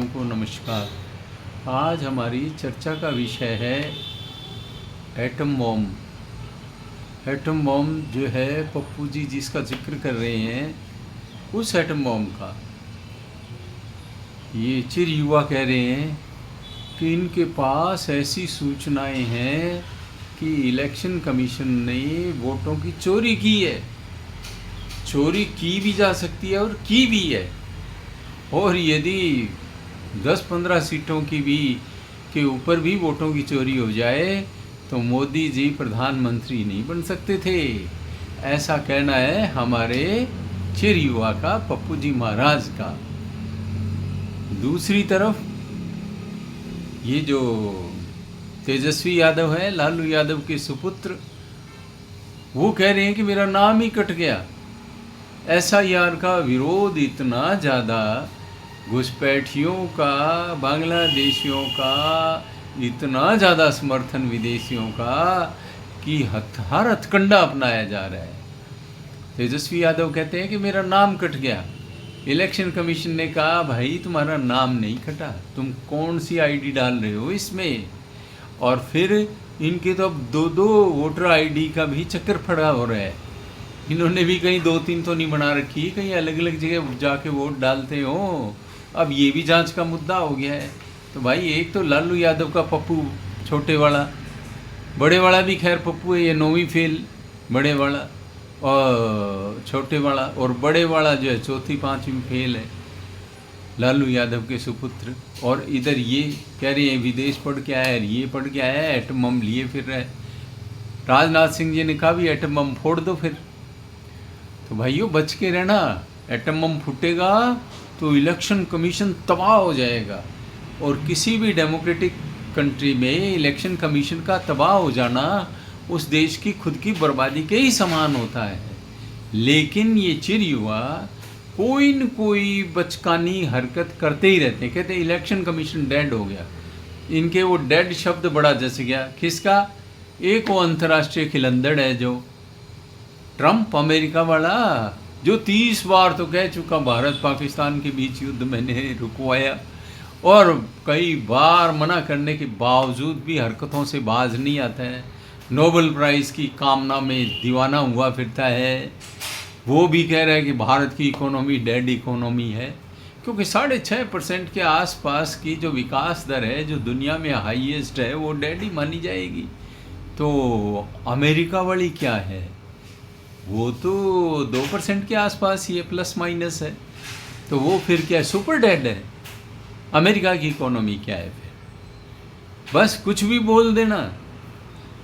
को नमस्कार। आज हमारी चर्चा का विषय है एटम बॉम्ब। एटम बॉम्ब जो है पप्पू जी जिसका जिक्र कर रहे हैं, उस एटम बॉम्ब का ये चिर युवा कह रहे हैं कि इनके पास ऐसी सूचनाएं हैं कि इलेक्शन कमीशन ने वोटों की चोरी की है। चोरी की भी जा सकती है और की भी है, और यदि 10-15 सीटों की भी के ऊपर भी वोटों की चोरी हो जाए तो मोदी जी प्रधानमंत्री नहीं बन सकते थे। ऐसा कहना है हमारे चिर युवा का, पप्पू जी महाराज का। दूसरी तरफ ये जो तेजस्वी यादव है, लालू यादव के सुपुत्र, वो कह रहे हैं कि मेरा नाम ही कट गया। SIR का विरोध इतना ज़्यादा, घुसपैठियों का, बांग्लादेशियों का इतना ज़्यादा समर्थन विदेशियों का कि हर हथकंडा अपनाया जा रहा है। तेजस्वी यादव कहते हैं कि मेरा नाम कट गया। इलेक्शन कमीशन ने कहा भाई तुम्हारा नाम नहीं कटा, तुम कौन सी ID डाल रहे हो इसमें। और फिर इनके तो अब 2-2 वोटर ID का भी चक्कर फड़ा हो रहा है। इन्होंने भी कहीं 2-3 तो नहीं बना रखी, कहीं अलग अलग जगह जाके वोट डालते हो। अब ये भी जांच का मुद्दा हो गया है। तो भाई एक तो लालू यादव का पप्पू छोटे वाला, बड़े वाला भी खैर पप्पू है, ये 9वीं फेल बड़े वाला, और छोटे वाला, और बड़े वाला जो है 4th-5वीं फेल है, लालू यादव के सुपुत्र। और इधर ये कह रहे हैं विदेश पढ़ के आया है, ये पढ़ के आया है, एटम बम लिए फिर रहे। राजनाथ सिंह जी ने कहा भी एटम बम फोड़ दो फिर। तो भाइयों बच के रहना, एटम बम फूटेगा तो इलेक्शन कमीशन तबाह हो जाएगा। और किसी भी डेमोक्रेटिक कंट्री में इलेक्शन कमीशन का तबाह हो जाना उस देश की खुद की बर्बादी के ही समान होता है। लेकिन ये चिर युवा कोई न कोई बचकानी हरकत करते ही रहते हैं। कहते हैं इलेक्शन कमीशन डेड हो गया। इनके वो डेड शब्द बड़ा जस गया। किसका? एक वो अंतर्राष्ट्रीय खिलंदड़ है जो ट्रंप, अमेरिका वाला, जो 30 बार तो कह चुका भारत पाकिस्तान के बीच युद्ध मैंने रुकवाया, और कई बार मना करने के बावजूद भी हरकतों से बाज नहीं आता है। नोबेल प्राइज़ की कामना में दीवाना हुआ फिरता है। वो भी कह रहा है कि भारत की इकोनॉमी डेड इकोनॉमी है, क्योंकि 6.5% के आसपास की जो विकास दर है, जो दुनिया में हाईएस्ट है, वो डेड ही मानी जाएगी। तो अमेरिका वाली क्या है, वो तो 2% के आसपास ही है, प्लस माइनस है। तो वो फिर क्या सुपर डेड है? अमेरिका की इकोनॉमी क्या है फिर? बस कुछ भी बोल देना,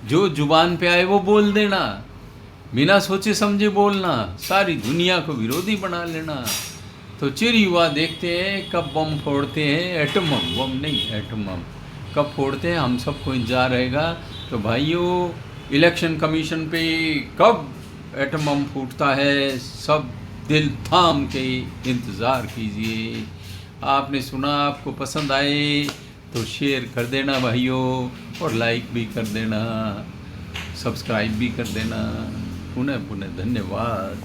जो जुबान पे आए वो बोल देना, बिना सोचे समझे बोलना, सारी दुनिया को विरोधी बना लेना। तो चिर युवा देखते हैं कब बम फोड़ते हैं, एटम बम नहीं, एटम बम कब फोड़ते हैं, हम सबको इंतजार रहेगा। तो भाइयों इलेक्शन कमीशन पे कब एटम बम फूटता है, सब दिल थाम के इंतज़ार कीजिए। आपने सुना, आपको पसंद आए तो शेयर कर देना भाइयों, और लाइक भी कर देना, सब्सक्राइब भी कर देना। पुनः पुनः धन्यवाद।